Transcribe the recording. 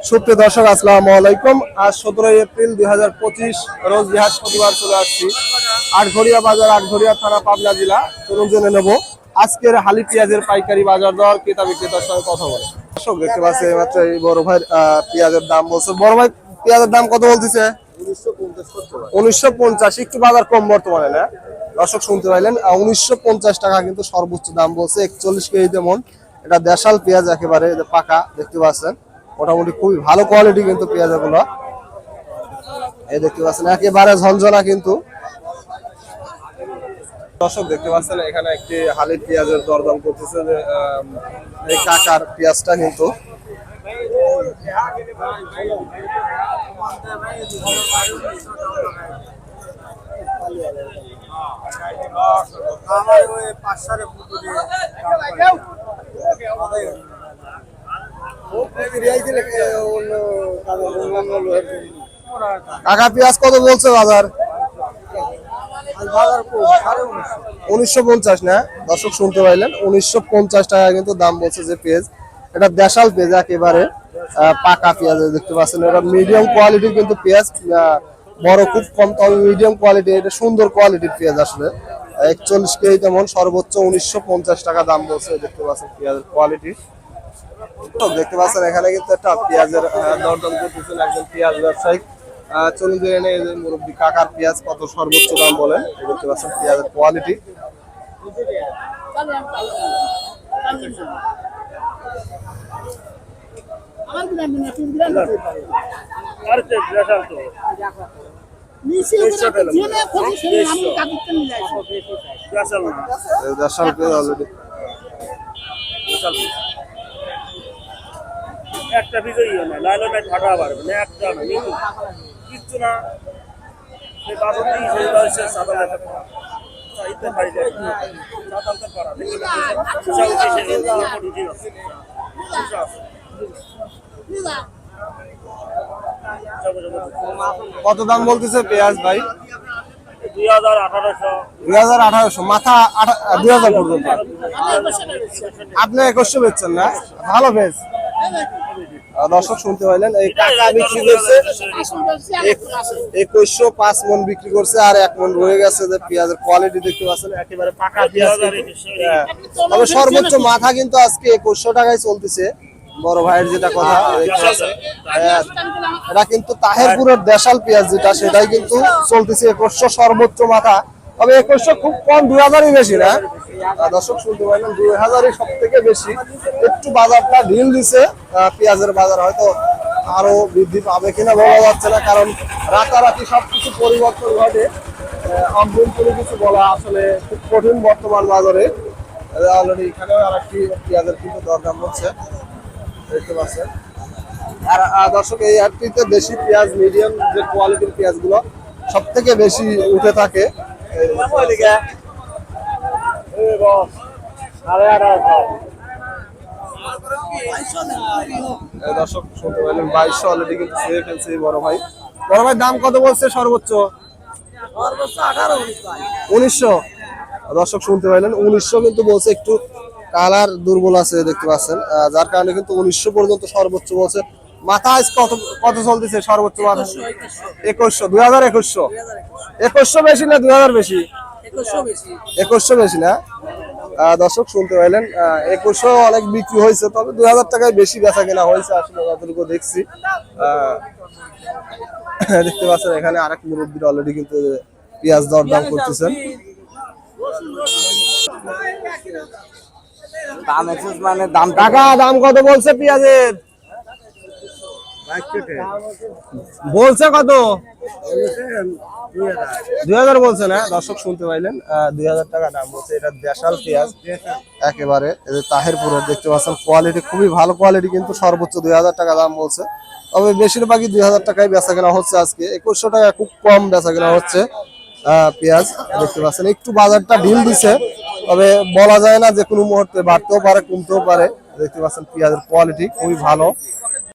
সুপ্রিয় দর্শক, আসসালামু আলাইকুম। আজ 17 এপ্রিল 2025 রোজ বৃহস্পতিবার চলে আসছি আটঘরিয়া বাজার, আটঘরিয়া থানা, পাবনা জেলা। চলুন জেনে নেব আজকের হালি পেঁয়াজের পাইকারি বাজার দর, ক্রেতা বিক্রেতার সঙ্গে কথা বলে। দর্শক দেখতে পাচ্ছি মাত্র এই বড় ভাই পেঁয়াজের দাম বলছে। বড় ভাই পেঁয়াজের দাম কত বলতেছে? 1950। একটু বাজার কম বর্তমানে, না দর্শক শুনতে পাইলেন, 1950 টাকা কিন্তু সর্বোচ্চ দাম বলছে। 41 কেজিতে মন। এটা দেশাল পেঁয়াজ, একেবারে পাকা, দেখতে পাচ্ছেন। মোটামুটি খুবই ভালো কোয়ালিটি কিন্তু পেঁয়াজ গুলো, এই দেখতে পাচ্ছেন, একেবারে ঝনঝনা কিন্তু। দর্শক দেখতে পাচ্ছেন এখানে একটি হালি পেঁয়াজের দরদাম করতেছে, যে এই কাকার পেঁয়াজটা কিন্তু কাকা পেঁয়াজ কত বলছে বাজার? 1950 না দর্শক শুনতে পাইলেন, 1950 টাকা কিন্তু দাম বলছে যে পেঁয়াজ। এটা দেশাল পেঁয়াজ, একেবারে পাকা পেঁয়াজ দেখতে পাচ্ছেন। এটা মিডিয়াম কোয়ালিটির কিন্তু পেঁয়াজ, বড় খুব কম, তবে মিডিয়াম কোয়ালিটি, এটা সুন্দর কোয়ালিটির পেঁয়াজ। আসলে 41 কেজি তেমন, সর্বোচ্চ 1950 টাকা দাম বলছে, দেখতে পাচ্ছেন পেঁয়াজের কোয়ালিটি। দেখতে পাচ্ছেন এখানে কিন্তু একটা পেঁয়াজের দরদাম করতেছেন একজন পেঁয়াজ ব্যবসায়ী। চলুন জেনে নেই যে মুরব্বী কাকার পেঁয়াজ কত সর্বোচ্চ দাম বলেন। দেখতে পাচ্ছেন পেঁয়াজের কোয়ালিটি। একটা বিজয়ী না লাইলো নাই ফাটা পারবে না, একটা না কিচ্ছু না। সেই বাসন দিয়ে সেই বয়সে সাদা লেখা চাইতে পারি যায় সাদালতে করা দেখি সুশা উঠে সে উপর উঠে আছে সুশা আছে। কত দাম বলতেছে পেঁয়াজ ভাই? 2018 মাথা 2000 পর্যন্ত। আপনি 2100 বেচছেন না? ভালো বেচ। দর্শক শুনতে পাইলেন, এই কাকা বিক্রি করছে 2105 মন বিক্রি করছে, আর 1 মন রয়ে গেছে। যে পেঁয়াজের কোয়ালিটি দেখতে পাচ্ছেন, একেবারে পাকা পেঁয়াজ। তবে সর্বোচ্চ মাথা কিন্তু আজকে 2100 টাকায় চলতেছে। বড় ভাইয়ের যেটা কথা, এটা কিন্তু তাহেরপুরের দেশাল পেঁয়াজ যেটা, সেটাই কিন্তু চলতেছে 2100 সর্বোচ্চ মাথা। তবে 2100 খুব কম, 2000ই বেশি না। দর্শক শুনতে পাইলেন, 2000ই সব থেকে বেশি। একটু বাজারটা ঢিল দিছে, পেঁয়াজের বাজার হয়তো আরো বৃদ্ধি পাবে কিনা বলা যাচ্ছে না, কারণ রাতারাতি সবকিছু পরিবর্তন ঘটে। অভ্যন্তরে কিছু বলা আসলে খুব কঠিন বর্তমান বাজারে। অলরেডি এখানেও আর একটি পেঁয়াজের কিন্তু দরদাম হচ্ছে, দেখতে পাচ্ছেন। আর দর্শক, এই হাটটিতে বেশি পেঁয়াজ, মিডিয়াম যে কোয়ালিটির পেঁয়াজ গুলো সব থেকে বেশি উঠে থাকে। দর্শক শুনতে পাইলেন, 2200 অলরেডি কিন্তু ছেড়ে ফেলছে বড় ভাই। বড় ভাই দাম কত বলছে সর্বোচ্চ? 1900। দর্শক শুনতে পাইলেন, 1900 কিন্তু বলছে। একটু কালার দুর্বল আছে দেখতে পাচ্ছেন, যার কারণে কিন্তু 1900 পর্যন্ত সর্বোচ্চ বলছে। মাথা কত কত চলতেছে সর্বোচ্চ মাথা? 2100। 2100। 2100 বেশি না 2000 বেশি? 2100 বেশি না। দর্শক শুনতে পাইলেন, 2100 অনেক বিক্রি হয়েছে, তবে 2000 টাকায় বেশি বেচা কেনা হয়েছে আসলে, যতটুকু দেখছি। দেখতে পাচ্ছেন এখানে আরেক মুরব্বীর অলরেডি কিন্তু পেঁয়াজ দরদাম করতেছেন। দাম টাকা দাম কত বলছে পেঁয়াজের? বলছে কত? 2000 বলছে না? দর্শক শুনতে পাইলেন, 2000 টাকা দাম বলছে। এটা দেশাল পেঁয়াজ, একেবারে তাহেরপুরের, দেখতে পাচ্ছেন কোয়ালিটি খুবই ভালো কোয়ালিটি, কিন্তু সর্বোচ্চ 2000 টাকা দাম বলছে। তবে বেশিরভাগই 2000 টাকায় বেচা কেনা হচ্ছে আজকে। 2100 টাকা খুব কম বেচা কেনা হচ্ছে পেঁয়াজ, দেখতে পাচ্ছেন। একটু বাজারটা ঢিল দিছে, তবে বলা যায় না, যে কোনো মুহূর্তে বাড়তেও পারে, কমতেও পারে। দেখতে পাচ্ছেন পেঁয়াজের কোয়ালিটি খুবই ভালো।